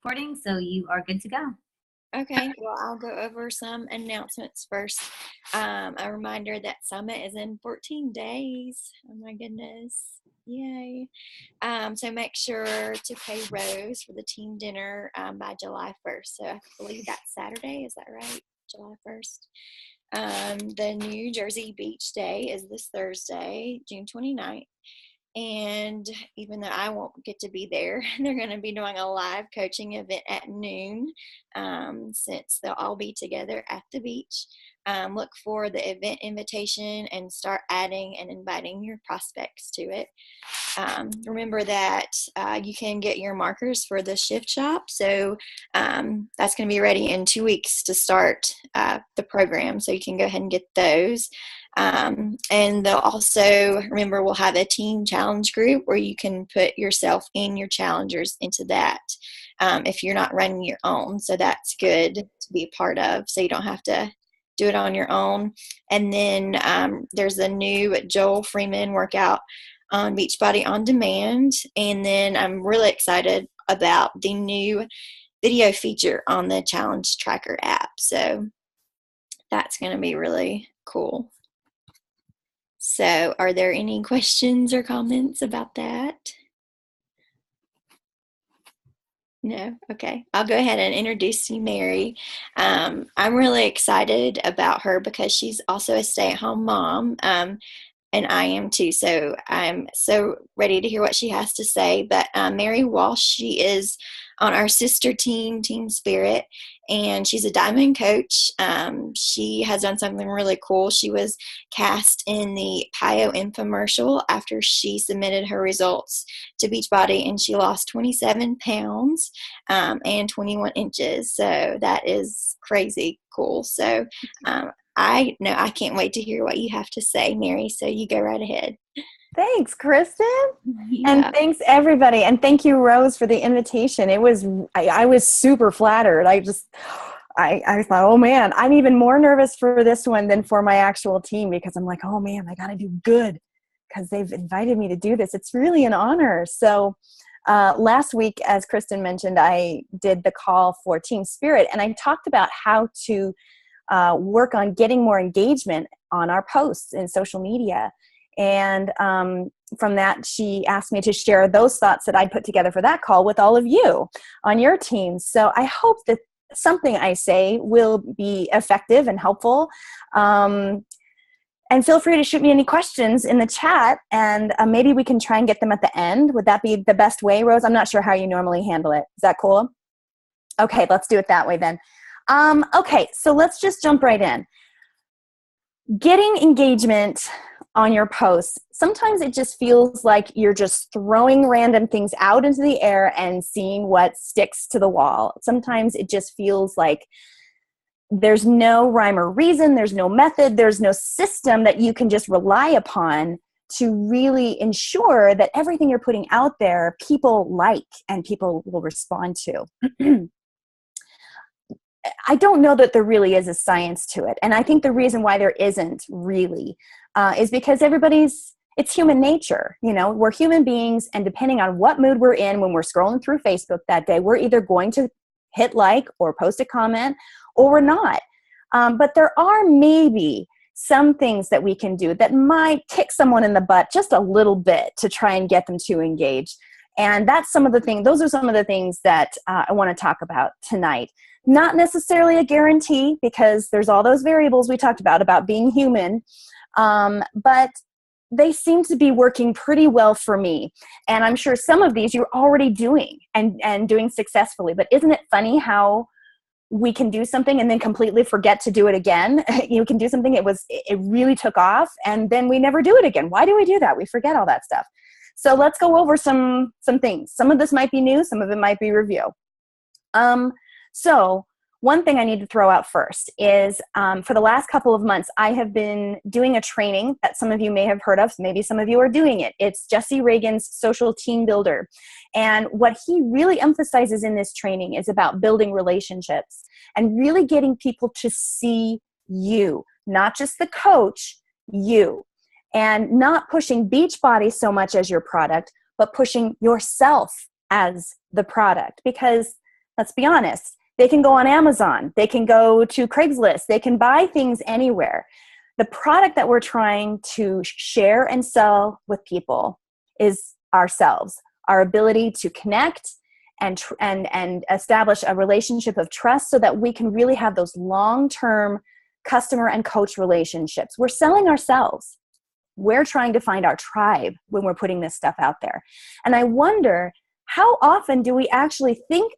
recording, so you are good to go. Okay, well, I'll go over some announcements first. A reminder that Summit is in 14 days. Oh my goodness. Yay. So make sure to pay Rose for the team dinner by July 1st. So I believe that's Saturday. Is that right? July 1st. The New Jersey Beach Day is this Thursday, June 29th. And even though I won't get to be there, they're going to be doing a live coaching event at noon, since they'll all be together at the beach. Look for the event invitation and start adding and inviting your prospects to it. Remember that you can get your markers for the shift shop. So that's going to be ready in 2 weeks to start the program. So you can go ahead and get those. And they'll also, remember, we'll have a team challenge group where you can put yourself and your challengers into that if you're not running your own. So that's good to be a part of, so you don't have to do it on your own. And then there's a new Joel Freeman workout on Beachbody On Demand. And then I'm really excited about the new video feature on the Challenge Tracker app. So that's going to be really cool. So are there any questions or comments about that? No? Okay. I'll go ahead and introduce you, Mary. I'm really excited about her because she's also a stay-at-home mom, and I am too. So I'm so ready to hear what she has to say. But Mary Walsh, she is on our sister team, Team Spirit, and she's a diamond coach. She has done something really cool. She was cast in the Pio infomercial after she submitted her results to Beachbody, and she lost 27 pounds and 21 inches. So that is crazy cool. So I can't wait to hear what you have to say, Mary. So you go right ahead. Thanks, Kristen. Yeah. And thanks everybody. And thank you, Rose, for the invitation. I was super flattered. I thought, oh man, I'm even more nervous for this one than for my actual team, because I'm like, oh man, I got to do good because they've invited me to do this. It's really an honor. So last week, as Kristen mentioned, I did the call for Team Spirit, and I talked about how to work on getting more engagement on our posts in social media. And from that, she asked me to share those thoughts that I'd put together for that call with all of you on your team. So I hope that something I say will be effective and helpful. And feel free to shoot me any questions in the chat, and maybe we can try and get them at the end. Would that be the best way, Rose? I'm not sure how you normally handle it. Is that cool? Okay, let's do it that way then. Okay, so let's just jump right in. Getting engagement on your posts, sometimes it just feels like you're just throwing random things out into the air and seeing what sticks to the wall. Sometimes it just feels like there's no rhyme or reason, there's no method, there's no system that you can just rely upon to really ensure that everything you're putting out there, people like and people will respond to. I don't know that there really is a science to it. And I think the reason why there isn't really is because it's human nature. You know, we're human beings, and depending on what mood we're in when we're scrolling through Facebook that day, we're either going to hit like or post a comment, or we're not. But there are maybe some things that we can do that might kick someone in the butt just a little bit to try and get them to engage. And those are some of the things that I want to talk about tonight. Not necessarily a guarantee, because there's all those variables we talked about being human, but they seem to be working pretty well for me. And I'm sure some of these you're already doing and doing successfully. But isn't it funny how we can do something and then completely forget to do it again? You can do something, it really took off, and then we never do it again. Why do we do that? We forget all that stuff. So let's go over some things. Some of this might be new, some of it might be review. So one thing I need to throw out first is for the last couple of months, I have been doing a training that some of you may have heard of. Maybe some of you are doing it. It's Jesse Reagan's Social Team Builder. And what he really emphasizes in this training is about building relationships and really getting people to see you, not just the coach, you. And not pushing Beachbody so much as your product, but pushing yourself as the product. Because Let's be honest. They can go on Amazon. They can go to Craigslist. They can buy things anywhere. The product that we're trying to share and sell with people is ourselves, our ability to connect and establish a relationship of trust so that we can really have those long-term customer and coach relationships. We're selling ourselves. We're trying to find our tribe when we're putting this stuff out there. And I wonder, how often do we actually think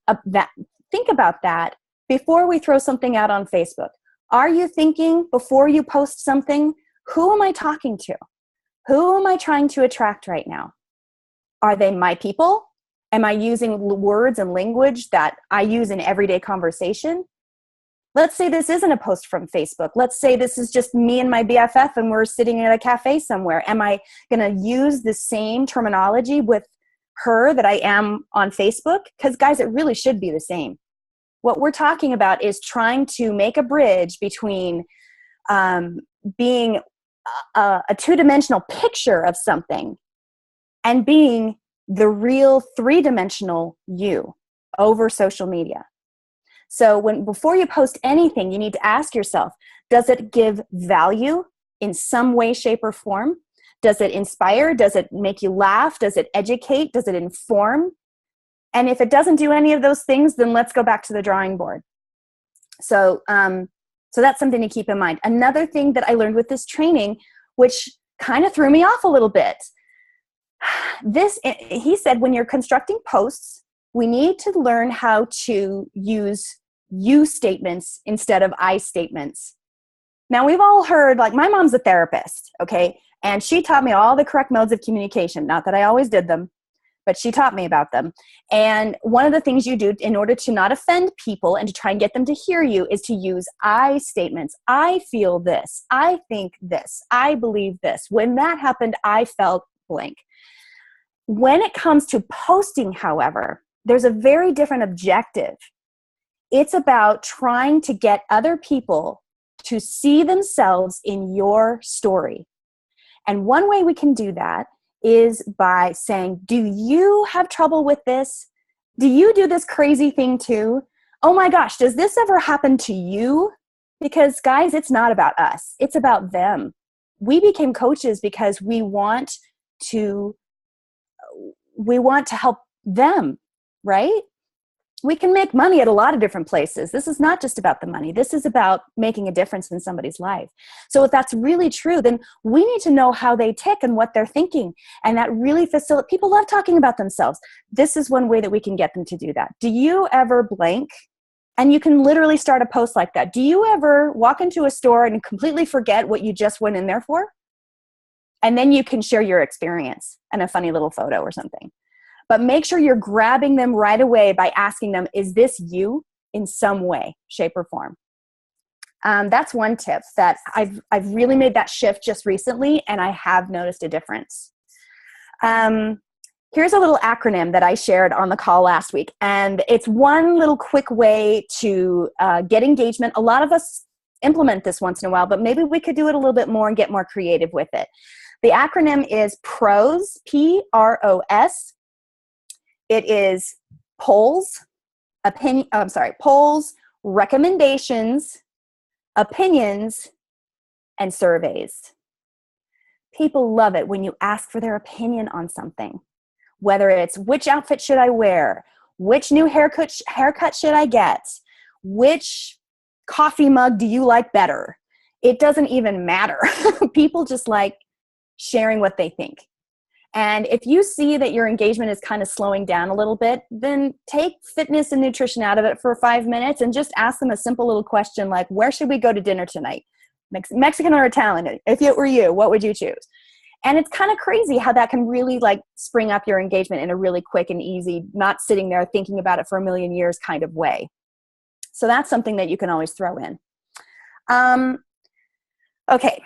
about that before we throw something out on Facebook? Are you thinking before you post something, who am I talking to? Who am I trying to attract right now? Are they my people? Am I using words and language that I use in everyday conversation? Let's say this isn't a post from Facebook. Let's say this is just me and my BFF and we're sitting at a cafe somewhere. Am I going to use the same terminology with her that I am on Facebook? Because guys, it really should be the same. What we're talking about is trying to make a bridge between being a two-dimensional picture of something and being the real three-dimensional you over social media. So before you post anything, you need to ask yourself, does it give value in some way, shape, or form? Does it inspire? Does it make you laugh? Does it educate? Does it inform? And if it doesn't do any of those things, then let's go back to the drawing board. So that's something to keep in mind. Another thing that I learned with this training, which kind of threw me off a little bit, he said, when you're constructing posts, we need to learn how to use you statements instead of I statements. Now, we've all heard, like, my mom's a therapist, okay? And she taught me all the correct modes of communication. Not that I always did them, but she taught me about them. And one of the things you do in order to not offend people and to try and get them to hear you is to use I statements. I feel this. I think this. I believe this. When that happened, I felt blank. When it comes to posting, however, there's a very different objective. It's about trying to get other people to see themselves in your story. And one way we can do that is by saying, do you have trouble with this? Do you do this crazy thing too? Oh my gosh, does this ever happen to you? Because guys, it's not about us. It's about them. We became coaches because we want to help them, right? We can make money at a lot of different places. This is not just about the money. This is about making a difference in somebody's life. So if that's really true, then we need to know how they tick and what they're thinking. And that really facilitates. People love talking about themselves. This is one way that we can get them to do that. Do you ever blank? And you can literally start a post like that. Do you ever walk into a store and completely forget what you just went in there for? And then you can share your experience and a funny little photo or something. But make sure you're grabbing them right away by asking them, is this you in some way, shape, or form? That's one tip that I've really made that shift just recently, and I have noticed a difference. Here's a little acronym that I shared on the call last week, and it's one little quick way to get engagement. A lot of us implement this once in a while, but maybe we could do it a little bit more and get more creative with it. The acronym is PROS, P-R-O-S. It is polls, recommendations, opinions, and surveys. People love it when you ask for their opinion on something, whether it's which outfit should I wear, which new haircut should I get, which coffee mug do you like better. It doesn't even matter. People just like sharing what they think. And if you see that your engagement is kind of slowing down a little bit, then take fitness and nutrition out of it for 5 minutes and just ask them a simple little question like, where should we go to dinner tonight? Mexican or Italian? If it were you, what would you choose? And it's kind of crazy how that can really like spring up your engagement in a really quick and easy, not sitting there thinking about it for a million years kind of way. So that's something that you can always throw in. Okay.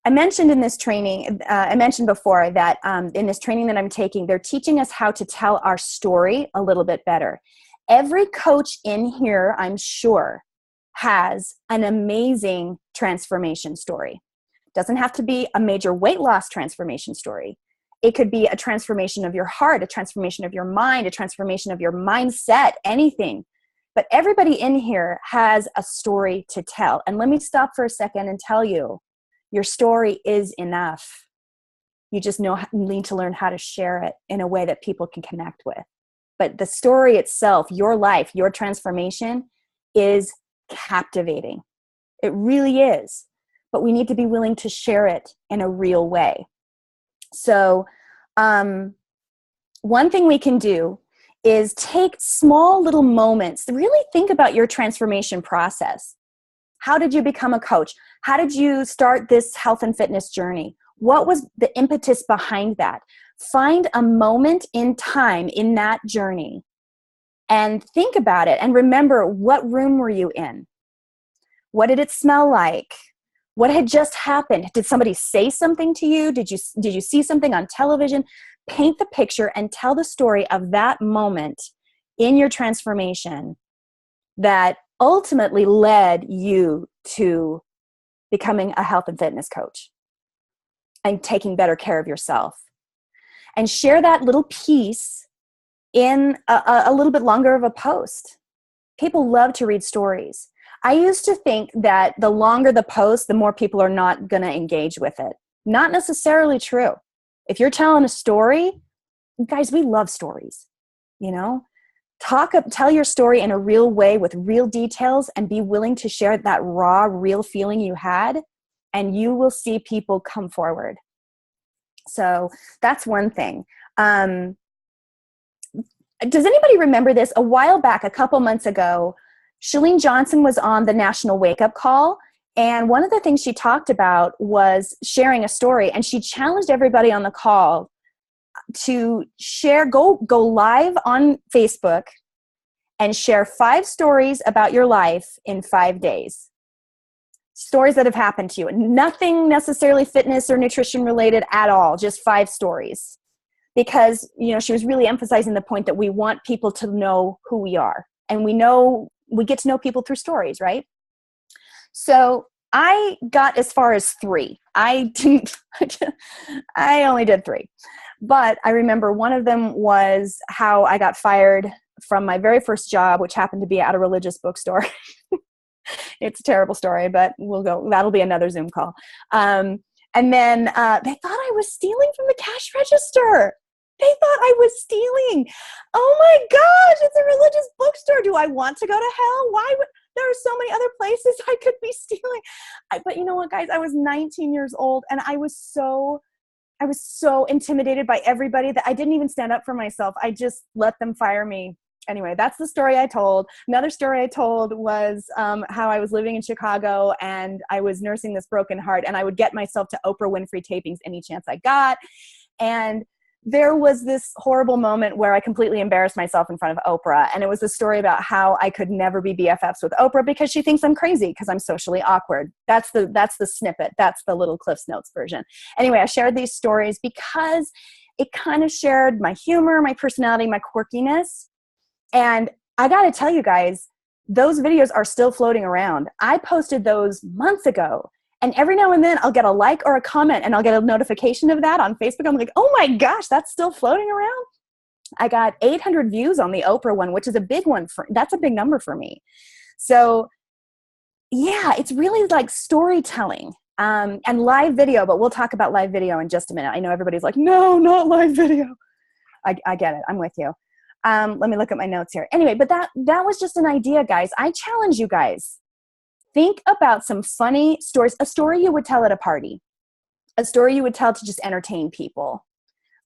I mentioned in this training, I mentioned before that in this training that I'm taking, they're teaching us how to tell our story a little bit better. Every coach in here, I'm sure, has an amazing transformation story. Doesn't have to be a major weight loss transformation story. It could be a transformation of your heart, a transformation of your mind, a transformation of your mindset, anything. But everybody in here has a story to tell. And let me stop for a second and tell you, your story is enough. You just need to learn how to share it in a way that people can connect with. But the story itself, your life, your transformation is captivating. It really is. But we need to be willing to share it in a real way. So one thing we can do is take small little moments to really think about your transformation process. How did you become a coach? How did you start this health and fitness journey? What was the impetus behind that? Find a moment in time in that journey and think about it, and remember, what room were you in? What did it smell like? What had just happened? Did somebody say something to you? Did you see something on television? Paint the picture and tell the story of that moment in your transformation that ultimately led you to becoming a health and fitness coach and taking better care of yourself. And share that little piece in a little bit longer of a post. People love to read stories. I used to think that the longer the post, the more people are not going to engage with it. Not necessarily true. If you're telling a story, guys, we love stories, you know? Tell your story in a real way with real details and be willing to share that raw, real feeling you had, and you will see people come forward. So that's one thing. Does anybody remember this? A while back, a couple months ago, Chalene Johnson was on the National Wake Up Call, and one of the things she talked about was sharing a story, and she challenged everybody on the call to go live on Facebook and share 5 stories about your life in 5 days. Stories that have happened to you. Nothing necessarily fitness or nutrition related at all, just 5 stories. Because, she was really emphasizing the point that we want people to know who we are. And we get to know people through stories, right? So I got as far as 3. I only did 3. But I remember one of them was how I got fired from my very first job, which happened to be at a religious bookstore. It's a terrible story, but that'll be another Zoom call. And then they thought I was stealing from the cash register. They thought I was stealing. Oh my gosh, it's a religious bookstore. Do I want to go to hell? There are so many other places I could be stealing. But you know what, guys? I was 19 years old, and I was so intimidated by everybody that I didn't even stand up for myself. I just let them fire me. Anyway, that's the story I told. Another story I told was how I was living in Chicago and I was nursing this broken heart, and I would get myself to Oprah Winfrey tapings any chance I got. And there was this horrible moment where I completely embarrassed myself in front of Oprah. And it was a story about how I could never be BFFs with Oprah because she thinks I'm crazy because I'm socially awkward. That's the snippet. That's the little Cliff's Notes version. Anyway, I shared these stories because it kind of shared my humor, my personality, my quirkiness. And I got to tell you guys, those videos are still floating around. I posted those months ago. And every now and then I'll get a like or a comment and I'll get a notification of that on Facebook. I'm like, oh my gosh, that's still floating around. I got 800 views on the Oprah one, which is a big one. That's a big number for me. So yeah, it's really like storytelling and live video, but we'll talk about live video in just a minute. I know everybody's like, no, not live video. I get it. I'm with you. Let me look at my notes here. Anyway, but that was just an idea, guys. I challenge you guys. Think about some funny stories, a story you would tell at a party, a story you would tell to just entertain people,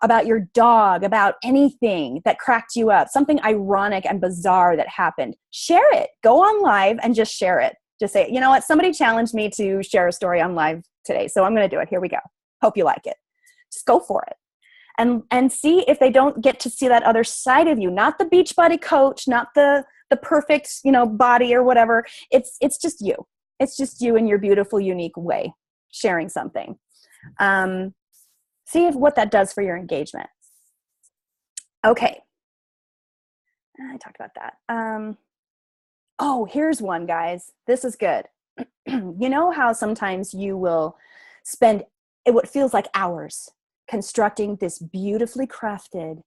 about your dog, about anything that cracked you up, something ironic and bizarre that happened. Share it. Go on live and just share it. Just say, you know what, somebody challenged me to share a story on live today, so I'm going to do it. Here we go. Hope you like it. Just go for it. And see if they don't get to see that other side of you, not the Beachbody coach, not the perfect, body or whatever. It's just you. It's just you in your beautiful, unique way, sharing something. See what that does for your engagement. Okay. I talked about that. Here's one, guys. This is good. You know how sometimes you will spend what feels like hours constructing this beautifully crafted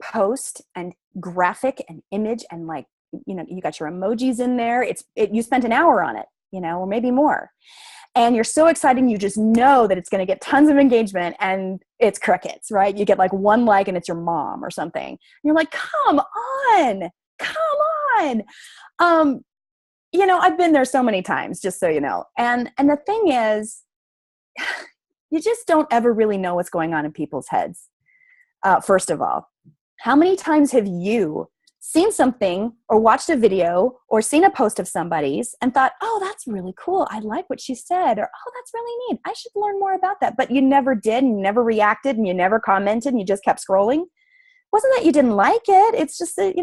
post and graphic and image and like you got your emojis in there. You spent an hour on it, or maybe more. And you're so excited, you just know that it's going to get tons of engagement, and it's crickets, right? You get like one like and it's your mom or something. And you're like, come on. I've been there so many times, just so you know. And the thing is, you just don't ever really know what's going on in people's heads. First of all, how many times have you seen something or watched a video or seen a post of somebody's and thought, oh, that's really cool. I like what she said. Or, oh, that's really neat. I should learn more about that. But you never did, and you never reacted, and you never commented, and you just kept scrolling. It wasn't that you didn't like it. It's just that,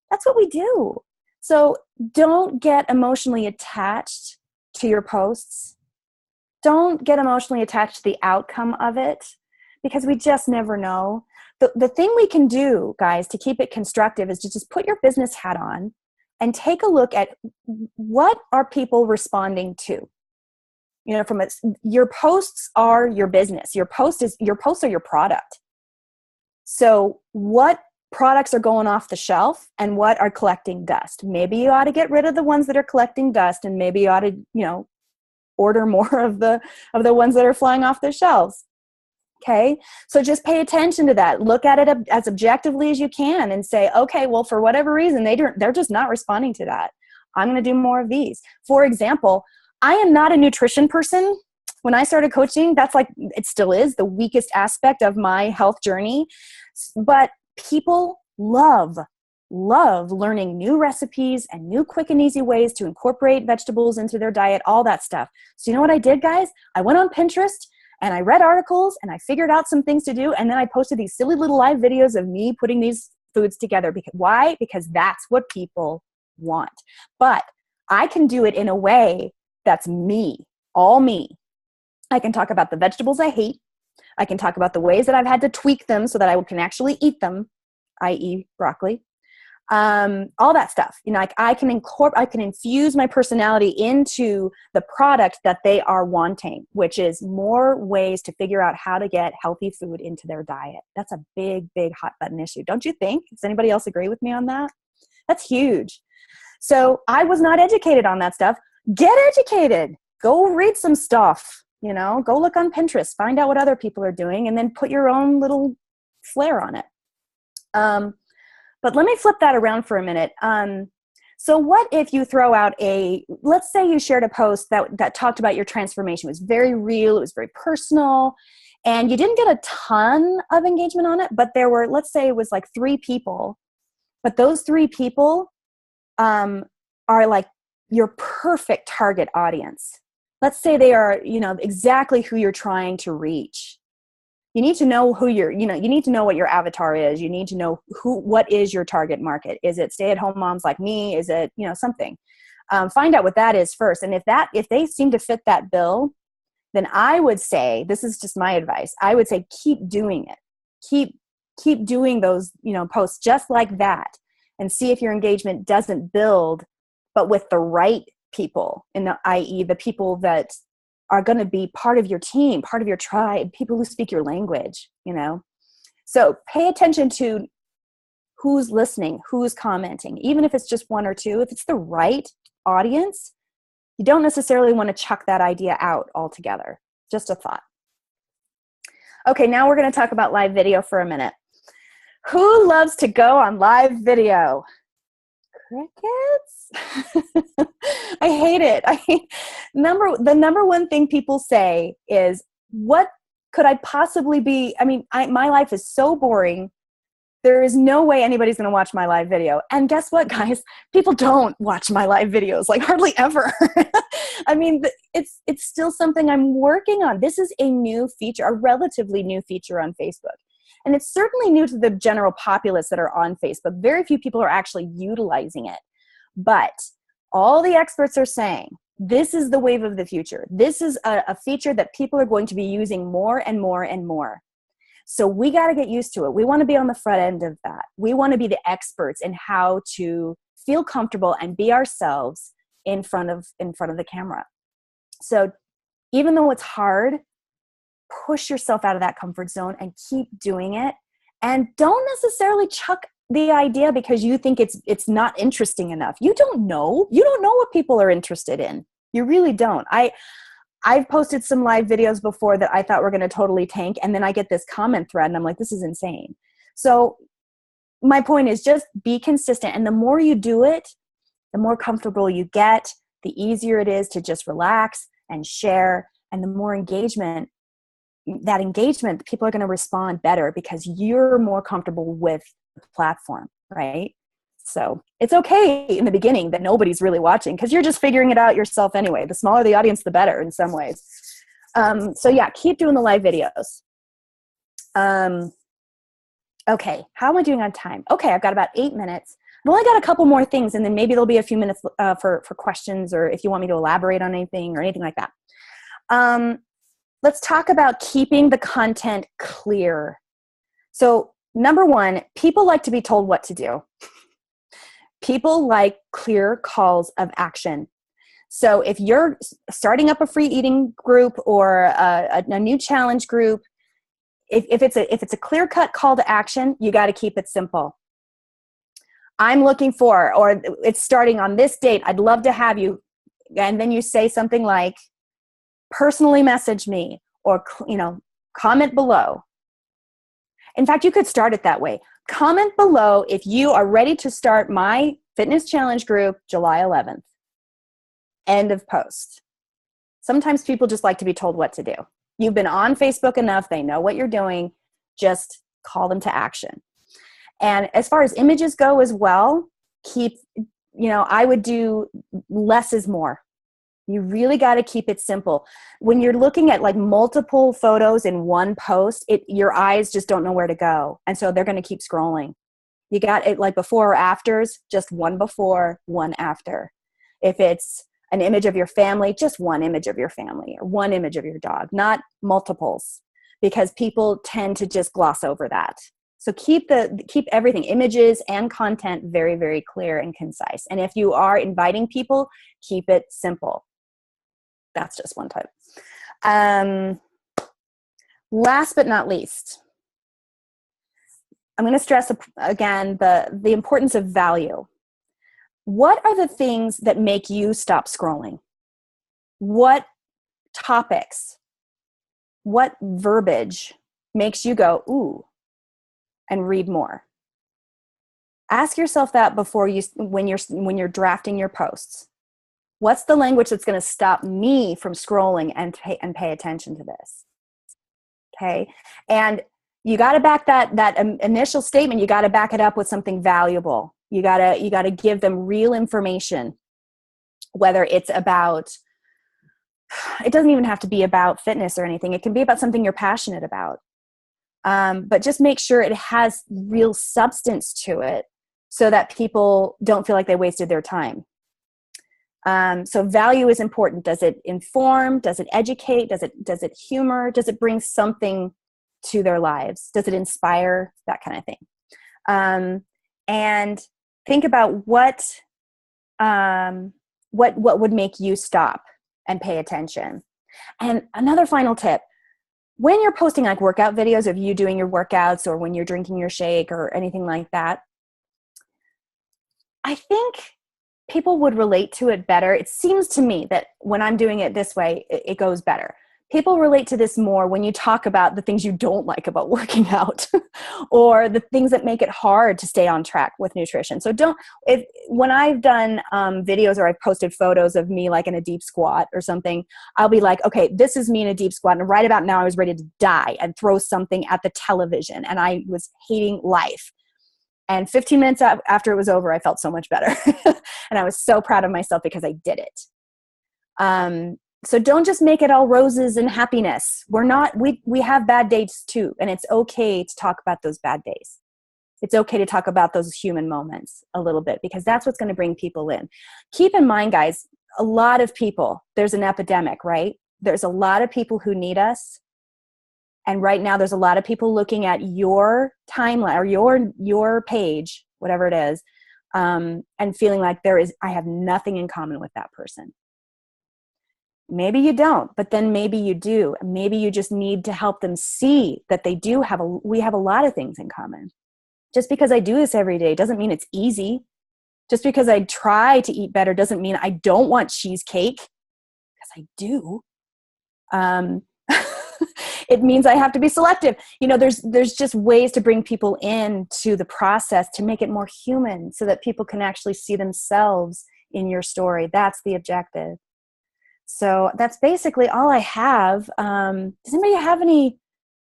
that's what we do. So don't get emotionally attached to your posts. Don't get emotionally attached to the outcome of it, because we just never know. The thing we can do, guys, to keep it constructive is to just put your business hat on and take a look at what are people responding to. Your posts are your business. Your posts are your product. So what products are going off the shelf and what are collecting dust? Maybe you ought to get rid of the ones that are collecting dust, and maybe you ought to, order more of the ones that are flying off the shelves. Okay. So just pay attention to that. Look at it as objectively as you can and say, okay, well, for whatever reason, they're just not responding to that. I'm going to do more of these. For example, I am not a nutrition person. When I started coaching, it still is the weakest aspect of my health journey. But people love learning new recipes and new quick and easy ways to incorporate vegetables into their diet, all that stuff. So you know what I did, guys? I went on Pinterest and I read articles and I figured out some things to do. And then I posted these silly little live videos of me putting these foods together. Why? Because that's what people want. But I can do it in a way that's me, all me. I can talk about the vegetables I hate. I can talk about the ways that I've had to tweak them so that I can actually eat them, i.e. broccoli. All that stuff. I can infuse my personality into the product that they are wanting, which is more ways to figure out how to get healthy food into their diet. That's a big, big hot button issue. Don't you think? Does anybody else agree with me on that? That's huge. So I was not educated on that stuff. Get educated. Go read some stuff, go look on Pinterest, find out what other people are doing, and then put your own little flair on it. But let me flip that around for a minute. So what if you throw out let's say you shared a post that talked about your transformation. It was very real. It was very personal. And you didn't get a ton of engagement on it, but there were, let's say it was like 3 people. But those 3 people are like your perfect target audience. Let's say they are, exactly who you're trying to reach. You need to know you need to know what your avatar is. You need to know what is your target market. Is it stay-at-home moms like me? Is it, something? Find out what that is first. And if they seem to fit that bill, then I would say, this is just my advice, I would say keep doing it. Keep doing those, posts just like that, and see if your engagement doesn't build, but with the right people, i.e. the people that are going to be part of your team, part of your tribe, people who speak your language, So pay attention to who's listening, who's commenting, even if it's just 1 or 2. If it's the right audience, you don't necessarily want to chuck that idea out altogether. Just a thought. Okay, now we're going to talk about live video for a minute. Who loves to go on live video? Crickets? I hate it. The number one thing people say is, what could I possibly be? My life is so boring. There is no way anybody's going to watch my live video. And guess what, guys? People don't watch my live videos, like hardly ever. It's still something I'm working on. This is a new feature, a relatively new feature on Facebook. And it's certainly new to the general populace that are on Facebook. Very few people are actually utilizing it. But all the experts are saying, this is the wave of the future. This is a feature that people are going to be using more and more and more. So we got to get used to it. We want to be on the front end of that. We want to be the experts in how to feel comfortable and be ourselves in front of the camera. So even though it's hard, push yourself out of that comfort zone and keep doing it. And don't necessarily chuck the idea because you think it's not interesting enough. You don't know what people are interested in. You really don't. I've posted some live videos before that I thought were going to totally tank, and then I get this comment thread and I'm like, this is insane. So my point is just be consistent, and the more you do it, the more comfortable you get, the easier it is to just relax and share, and the more engagement, people are going to respond better because you're more comfortable with the platform, right? So it's okay in the beginning that nobody's really watching because you're just figuring it out yourself anyway. The smaller the audience, the better in some ways. So yeah, keep doing the live videos. Okay, how am I doing on time? Okay, I've got about 8 minutes. I've only got a couple more things, and then maybe there'll be a few minutes for questions, or if you want me to elaborate on anything or anything like that. Let's talk about keeping the content clear. So number one, people like to be told what to do. People like clear calls of action. So if you're starting up a free eating group or a new challenge group, if it's a clear-cut call to action, you got to keep it simple. I'm looking for, or it's starting on this date, I'd love to have you. And then you say something like, personally message me, or, comment below. In fact, you could start it that way. Comment below if you are ready to start my fitness challenge group July 11th. End of post. Sometimes people just like to be told what to do. You've been on Facebook enough, they know what you're doing, just call them to action. And as far as images go as well, I would do less is more. You really got to keep it simple. When you're looking at like multiple photos in one post, your eyes just don't know where to go. And so they're going to keep scrolling. You got it like before or afters, just one before, one after. If it's an image of your family, just one image of your family or one image of your dog, not multiples, because people tend to just gloss over that. So keep everything, images and content, very, very clear and concise. And if you are inviting people, keep it simple. That's just one type. Last but not least, I'm going to stress again the importance of value. What are the things that make you stop scrolling? What topics, what verbiage makes you go, ooh, and read more? Ask yourself that before when you're drafting your posts. What's the language that's going to stop me from scrolling and pay attention to this? Okay. And you got to back that initial statement. You got to back it up with something valuable. You got to give them real information, whether it's about, it doesn't even have to be about fitness or anything. It can be about something you're passionate about. But just make sure it has real substance to it so that people don't feel like they wasted their time. So value is important. Does it inform? Does it educate? Does it humor? Does it bring something to their lives? Does it inspire? That kind of thing. And think about what would make you stop and pay attention. And another final tip: when you're posting like workout videos of you doing your workouts, or when you're drinking your shake or anything like that, I think people would relate to it better. It seems to me that when I'm doing it this way, it goes better. People relate to this more when you talk about the things you don't like about working out or the things that make it hard to stay on track with nutrition. So when I've done videos or I've posted photos of me like in a deep squat or something, I'll be like, okay, this is me in a deep squat. And right about now I was ready to die and throw something at the television and I was hating life. And 15 minutes after it was over, I felt so much better. And I was so proud of myself because I did it. So don't just make it all roses and happiness. We have bad days too. And it's okay to talk about those bad days. It's okay to talk about those human moments a little bit because that's what's going to bring people in. Keep in mind, guys, a lot of people, there's an epidemic, right? There's a lot of people who need us. And right now there's a lot of people looking at your timeline or your page, whatever it is, and feeling like I have nothing in common with that person. Maybe you don't, but then maybe you do. Maybe you just need to help them see that we have a lot of things in common. Just because I do this every day doesn't mean it's easy. Just because I try to eat better doesn't mean I don't want cheesecake, because I do. It means I have to be selective. There's just ways to bring people into the process to make it more human, so that people can actually see themselves in your story. That's the objective. So that's basically all I have. Does anybody have any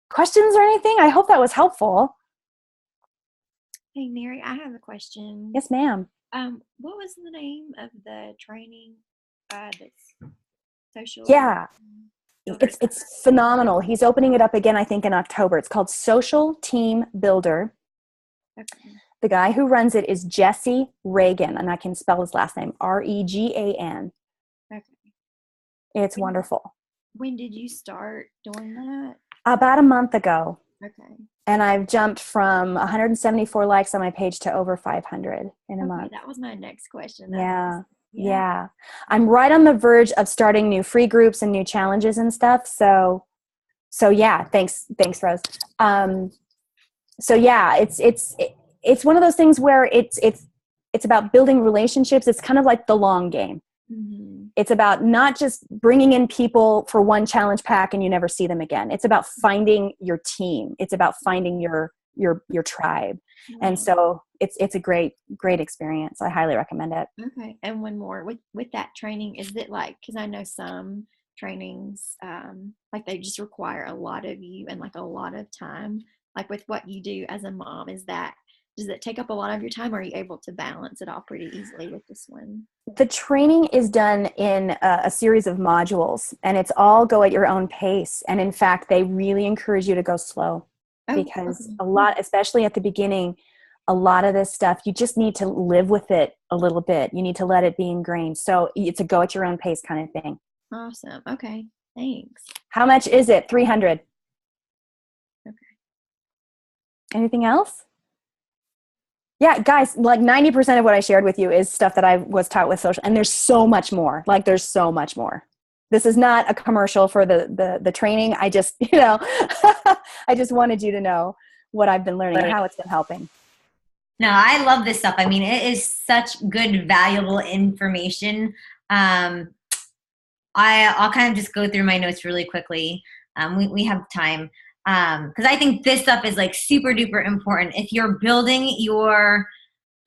questions or anything? I hope that was helpful. Hey, Mary, I have a question. Yes, ma'am. What was the name of the training? That's social. Yeah, it's phenomenal. He's opening it up again, I think, in October. It's called Social Team Builder. Okay. The guy who runs it is Jesse Reagan, and I can spell his last name, Regan. Okay. It's wonderful. When did you start doing that? About a month ago. Okay. And I've jumped from 174 likes on my page to over 500 in a month. That was my next question. Yeah. I'm right on the verge of starting new free groups and new challenges and stuff. So yeah, thanks, Rose. So yeah, it's one of those things where it's about building relationships. It's kind of like the long game. Mm-hmm. It's about not just bringing in people for one challenge pack and you never see them again. It's about finding your team. It's about finding your tribe. Mm-hmm. And so it's a great experience. I highly recommend it. Okay. And one more with that training, is it like, because I know some trainings, like they just require a lot of you and like a lot of time, like with what you do as a mom, does it take up a lot of your time, or are you able to balance it all pretty easily with this one? The training is done in a series of modules, and it's all go at your own pace. And in fact, they really encourage you to go slow, because a lot, especially at the beginning, a lot of this stuff, you just need to live with it a little bit. You need to let it be ingrained. So it's a go at your own pace kind of thing. Awesome. Okay. Thanks. How much is it? 300. Okay. Anything else? Yeah, guys, like 90% of what I shared with you is stuff that I was taught with social, and there's so much more. There's so much more. This is not a commercial for the training. I just, I just wanted you to know what I've been learning and how it's been helping. No, I love this stuff. I mean, it is such good, valuable information. I'll kind of just go through my notes really quickly. We have time. Because I think this stuff is like super duper important. If you're building your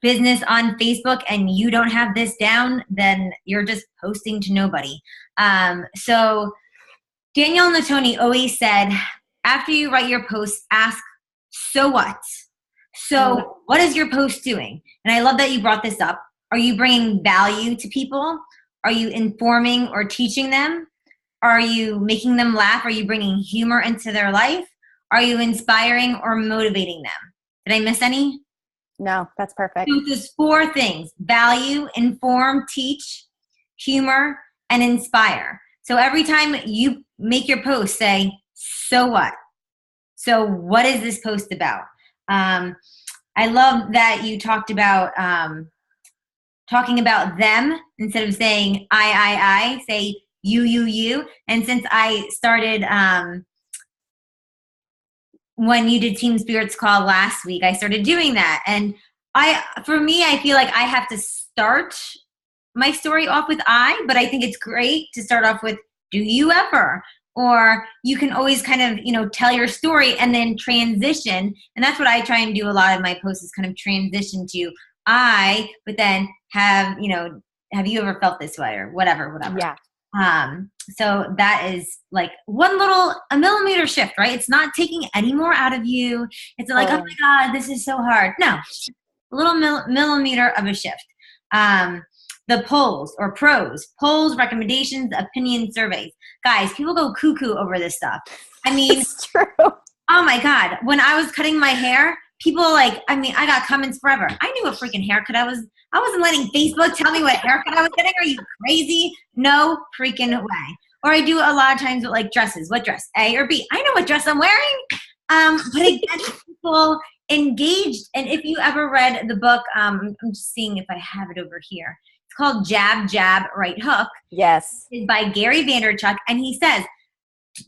business on Facebook and you don't have this down, then you're just posting to nobody. So Danielle Natoni always said, after you write your post, ask, so what? So what is your post doing? And I love that you brought this up. Are you bringing value to people? Are you informing or teaching them? Are you making them laugh? Are you bringing humor into their life? Are you inspiring or motivating them? Did I miss any? No, that's perfect. So there's 4 things: value, inform, teach, humor, and inspire. So every time you make your post, say, so what? So what is this post about? I love that you talked about talking about them instead of saying I, say you. And since I started when you did Team Spirits Call last week, I started doing that. And for me, I feel like I have to start my story off with I, but I think it's great to start off with, do you ever? Or you can always kind of, tell your story and then transition. And that's what I try and do a lot of my posts, is kind of transition to I, but then have you ever felt this way, or whatever. Yeah. So that is like a millimeter shift, right? It's not taking any more out of you. It's like, oh my God, this is so hard. No, a little millimeter of a shift. The polls or polls, recommendations, opinion surveys. Guys, people go cuckoo over this stuff. I mean, it's true. Oh my God. When I was cutting my hair, people I got comments forever. I knew what freaking haircut I wasn't letting Facebook tell me what haircut I was getting. Are you crazy? No freaking way. Or I do a lot of times with dresses. What dress? A or B? I know what dress I'm wearing. But again, people engaged. And if you ever read the book, I'm just seeing if I have it over here. It's called Jab, Jab, Right Hook. Yes. It's by Gary Vaynerchuk. And he says,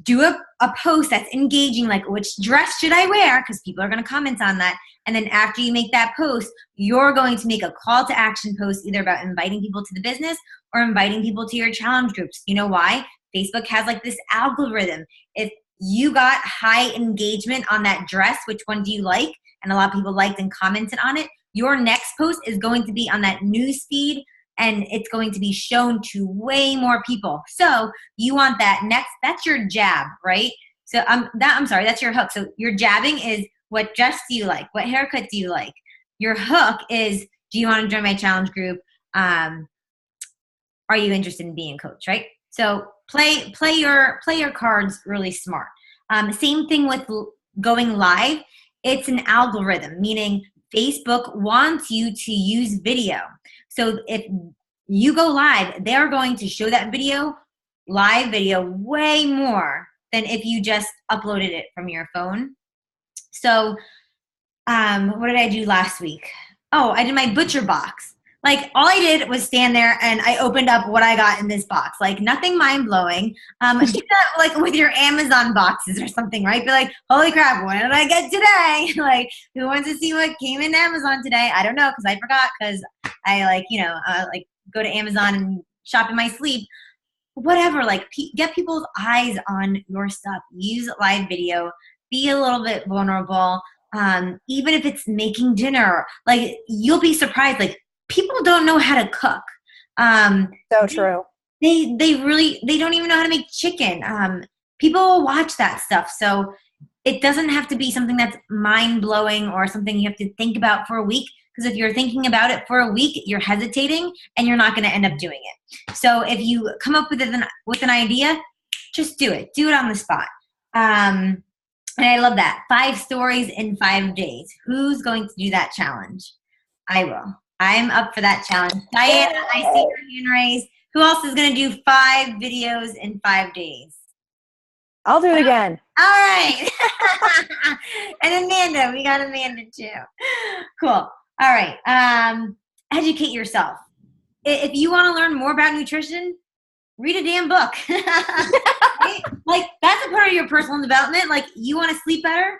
do a post that's engaging, like which dress should I wear? Because people are going to comment on that. And then after you make that post, you're going to make a call to action post either about inviting people to the business or inviting people to your challenge groups. You know why? Facebook has like this algorithm. If you got high engagement on that dress, which one do you like? And a lot of people liked and commented on it. Your next post is going to be on that news feed, and it's going to be shown to way more people. So you want that next, that's your jab, right? So that's your hook. So your jabbing is, what dress do you like? What haircut do you like? Your hook is, do you want to join my challenge group? Are you interested in being a coach, right? So play your cards really smart. Same thing with going live. It's an algorithm, meaning Facebook wants you to use video. So if you go live, they're going to show that live video way more than if you just uploaded it from your phone. So what did I do last week? Oh, I did my butcher box. Like all I did was stand there and I opened up what I got in this box. Like nothing mind blowing. Do that like with your Amazon boxes or something, right? Be like, holy crap, what did I get today? Like, who wants to see what came in Amazon today? I don't know, because I forgot, because I like go to Amazon and shop in my sleep. Whatever, like get people's eyes on your stuff. Use live video. Be a little bit vulnerable. Even if it's making dinner, like you'll be surprised. Like people don't know how to cook. So true. They don't even know how to make chicken. People will watch that stuff. So it doesn't have to be something that's mind blowing or something you have to think about for a week. Because if you're thinking about it for a week, you're hesitating and you're not going to end up doing it. So if you come up with an idea, just do it. Do it on the spot. And I love that. 5 stories in 5 days. Who's going to do that challenge? I will. I'm up for that challenge. Diana, I see your hand raised. Who else is going to do 5 videos in 5 days? I'll do it again. All right. And Amanda. We got Amanda too. Cool. All right. Educate yourself. If you want to learn more about nutrition, read a damn book. Right? Like that's a part of your personal development. Like you want to sleep better?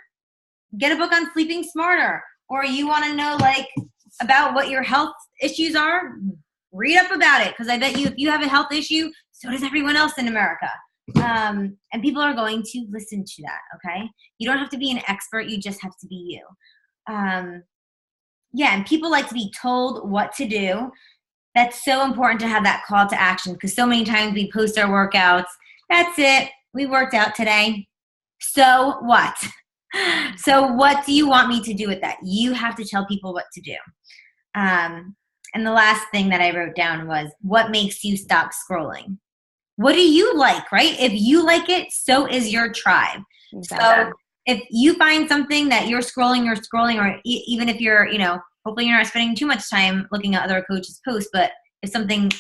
Get a book on sleeping smarter. Or you want to know like about what your health issues are? Read up about it. Because I bet you if you have a health issue, so does everyone else in America. And people are going to listen to that, okay? You don't have to be an expert. You just have to be you. Yeah, and people like to be told what to do. That's so important to have that call to action because so many times we post our workouts. That's it. We worked out today. So what? So what do you want me to do with that? You have to tell people what to do. And the last thing that I wrote down was, what makes you stop scrolling? What do you like, right? If you like it, so is your tribe. Exactly. So if you find something that you're scrolling, or even if you're, hopefully you're not spending too much time looking at other coaches' posts, but if something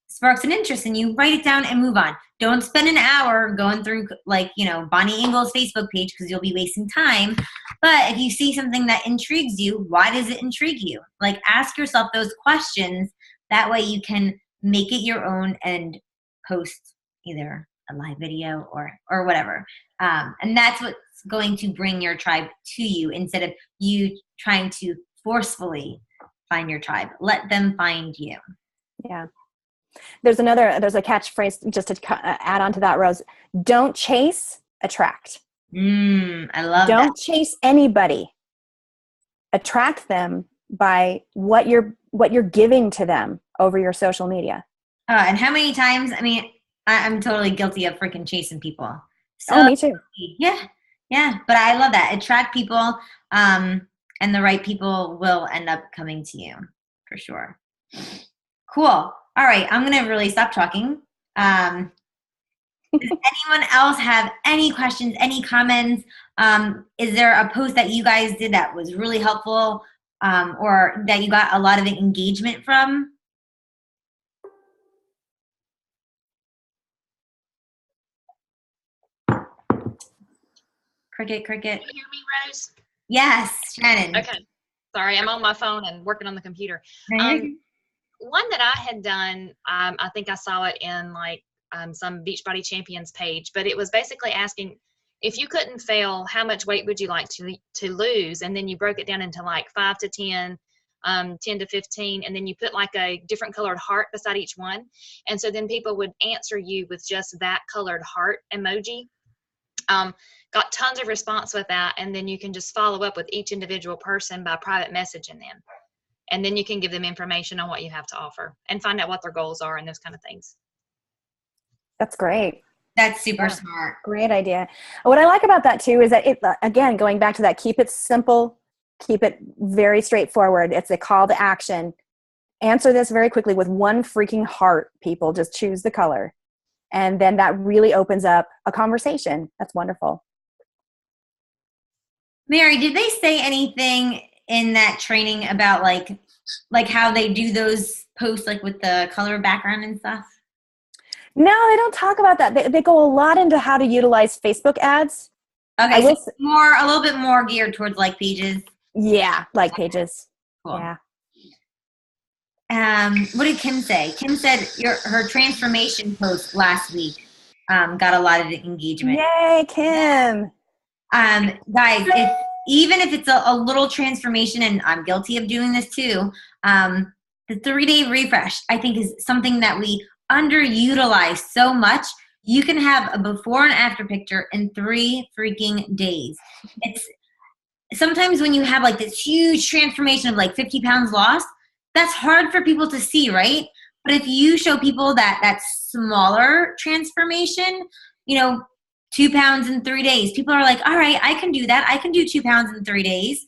sparks an interest in you, write it down and move on. Don't spend an hour going through Bonnie Ingle's Facebook page because you'll be wasting time. But if you see something that intrigues you, why does it intrigue you? Like ask yourself those questions. That way you can make it your own and post either a live video or whatever. And that's what's going to bring your tribe to you instead of you trying to forcefully find your tribe. Let them find you. Yeah. There's a catchphrase just to add on to that, Rose. Don't chase, attract. I love that. Don't chase anybody. Attract them by what you're giving to them over your social media. And how many times, I'm totally guilty of freaking chasing people. So, me too. Yeah. But I love that. Attract people, and the right people will end up coming to you for sure. Cool. All right. I'm going to really stop talking. Does anyone else have any questions, any comments? Is there a post that you guys did that was really helpful, or that you got a lot of engagement from? Cricket. Can you hear me, Rose? Yes, Shannon. Okay. Sorry, I'm on my phone and working on the computer. One that I had done, I think I saw it in some Beachbody Champions page, but it was basically asking, if you couldn't fail, how much weight would you like to lose? And then you broke it down into like 5 to 10, 10 to 15, and then you put like a different colored heart beside each one. And so then people would answer you with just that colored heart emoji. Got tons of response with that, and then you can just follow up with each individual person by private messaging them. And then you can give them information on what you have to offer and find out what their goals are and those kind of things. That's great. That's super smart. Great idea. What I like about that too is that it, again, going back to that, keep it simple, keep it very straightforward. It's a call to action. Answer this very quickly with one freaking heart, people. Just choose the color. And then that really opens up a conversation. That's wonderful. Mary, did they say anything in that training about like how they do those posts, like with the color background and stuff? No, they don't talk about that. They go a lot into how to utilize Facebook ads. Okay, so a little bit more geared towards like pages. Yeah, like pages. Cool. Yeah. What did Kim say? Kim said her transformation post last week got a lot of engagement. Yay, Kim. Guys, even if it's a little transformation, and I'm guilty of doing this too, the 3-day refresh, I think, is something that we underutilize so much. You can have a before and after picture in 3 freaking days. It's sometimes when you have like this huge transformation of like 50 pounds lost, that's hard for people to see, right? But if you show people that smaller transformation, 2 pounds in 3 days, people are like, all right, I can do that. I can do 2 pounds in 3 days.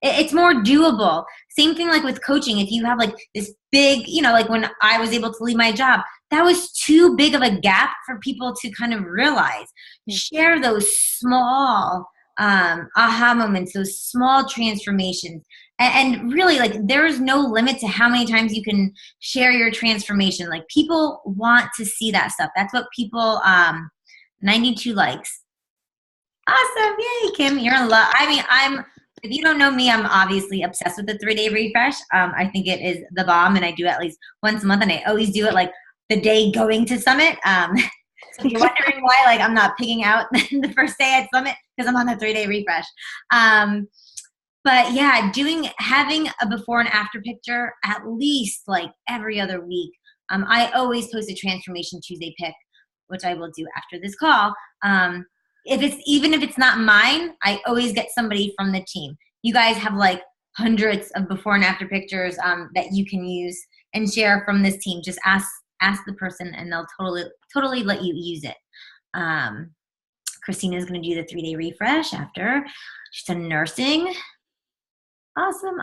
It's more doable. Same thing like with coaching. If you have like this big, like when I was able to leave my job, that was too big of a gap for people to kind of realize. Share those small aha moments, those small transformations. And really, like, there is no limit to how many times you can share your transformation. Like, people want to see that stuff. That's what people, 92 likes. Awesome. Yay, Kim. You're in love. I mean, if you don't know me, I'm obviously obsessed with the 3-day refresh. I think it is the bomb, and I do it at least once a month, and I always do it like the day going to Summit. So if you're wondering why, like, I'm not picking out the first day at Summit, because I'm on the 3-day refresh. But yeah, having a before and after picture at least like every other week. I always post a Transformation Tuesday pic, which I will do after this call. Even if it's not mine, I always get somebody from the team. You guys have like hundreds of before and after pictures that you can use and share from this team. Just ask the person, and they'll totally let you use it. Christina's going to do the 3-day refresh after she's done nursing. Awesome.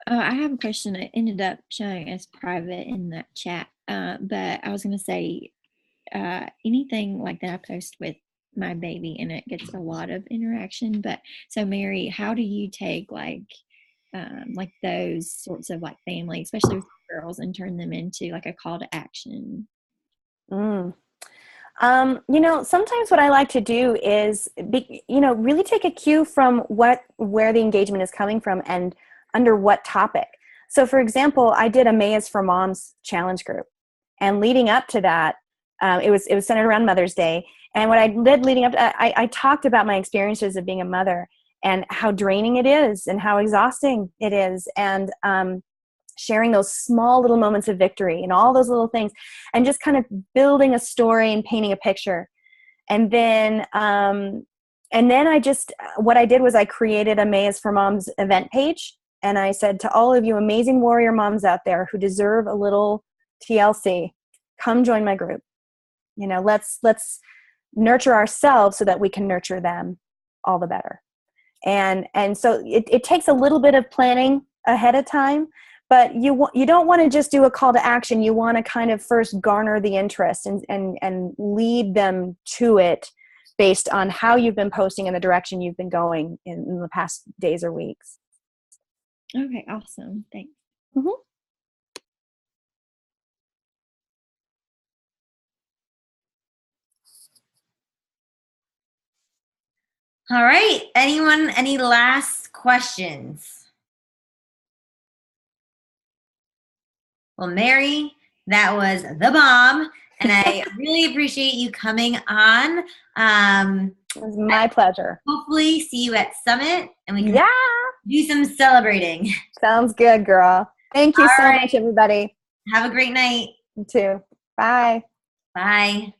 I have a question. It ended up showing as private in that chat, but I was going to say anything like that I post with my baby, and it gets a lot of interaction. But so, Mary, how do you take like those sorts of like family, especially with girls, and turn them into like a call to action? Sometimes what I like to do is, really take a cue from where the engagement is coming from and under what topic. So for example, I did a May is for Moms challenge group, and leading up to that, it was centered around Mother's Day. And what I did leading up to, I talked about my experiences of being a mother and how draining it is and how exhausting it is. And, sharing those small little moments of victory and all those little things, and just kind of building a story and painting a picture. And then what I did was I created a May is for Moms event page. And I said to all of you amazing warrior moms out there who deserve a little TLC, come join my group. Let's nurture ourselves so that we can nurture them all the better. And so it takes a little bit of planning ahead of time. But you don't want to just do a call to action. You want to kind of first garner the interest and lead them to it based on how you've been posting and the direction you've been going in the past days or weeks. Okay, awesome. Thanks. Mm-hmm. All right. Anyone, any last questions? Well, Mary, that was the bomb. And I really appreciate you coming on. It was my pleasure. Hopefully see you at Summit and we can Yeah. do some celebrating. Sounds good, girl. Thank you All so right. much, everybody. Have a great night. You too. Bye. Bye.